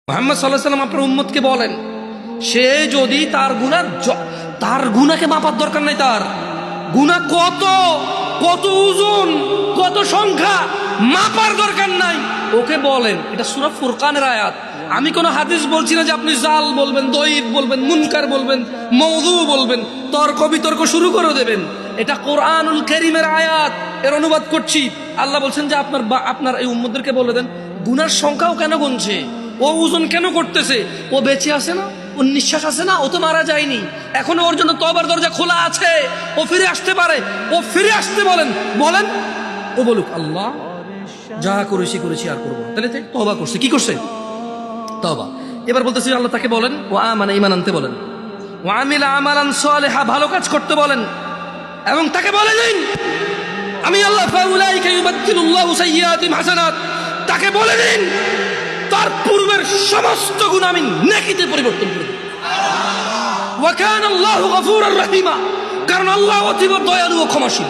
মুহাম্মদ সাল্লাল্লাহু আলাইহি ওয়াসাল্লাম আপনার উম্মতকে বলেন, সে যদি তার গুনাহকে মাপার দরকার নাই, তার গুনাহ কত কত ওজন কত সংখ্যা মাপার দরকার নাই, ওকে বলেন। এটা সূরা ফুরকানের আয়াত। আমি কোন হাদিস বলছি না যে আপনি জাল বলবেন, দঈফ বলবেন, মুনকার বলবেন, মওযু বলবেন, তর্ক বিতর্ক শুরু করে দেবেন। এটা কোরআনুল কারীমের আয়াত, এর অনুবাদ করছি। আল্লাহ বলছেন যে আপনার এই উম্মতদেরকে বলে দেন, গুনার সংখ্যাও কেন গুনছে, ও ওজন কেন করতেছে, ও বেঁচে আছে না, ও নিঃশ্বাস আছে না, ও তো মারা যায়নি, এখনো ওর জন্য তওবার দরজা খোলা আছে, ও ফিরে আসতে পারে, ও ফিরে আসতে বলেন। ও বলুক, আল্লাহ যা করেছি আর করবো। তাহলে তওবা করছে, কি করছে? তওবা। এবার বলতেছি আল্লাহ তাকে বলেন, ও আমানা, ঈমান আনতে বলেন, ও আমিলা আমালান সালিহা, ভালো কাজ করতে বলেন, এবং তাকে বলে দিন আমি আল্লাহ ফাউলাইকা ইউবাদদিলুল্লাহু সাইয়্যাতিহিম হাসানাত, তাকে বলে দিন তার পূর্বের সমস্ত গুনাহ আমি নেকিতে পরিবর্তন করে দেব। ওয়া কানা আল্লাহু গফুরার রহিমা, কারণ আল্লাহ অতীব দয়ালু ও ক্ষমাশীল।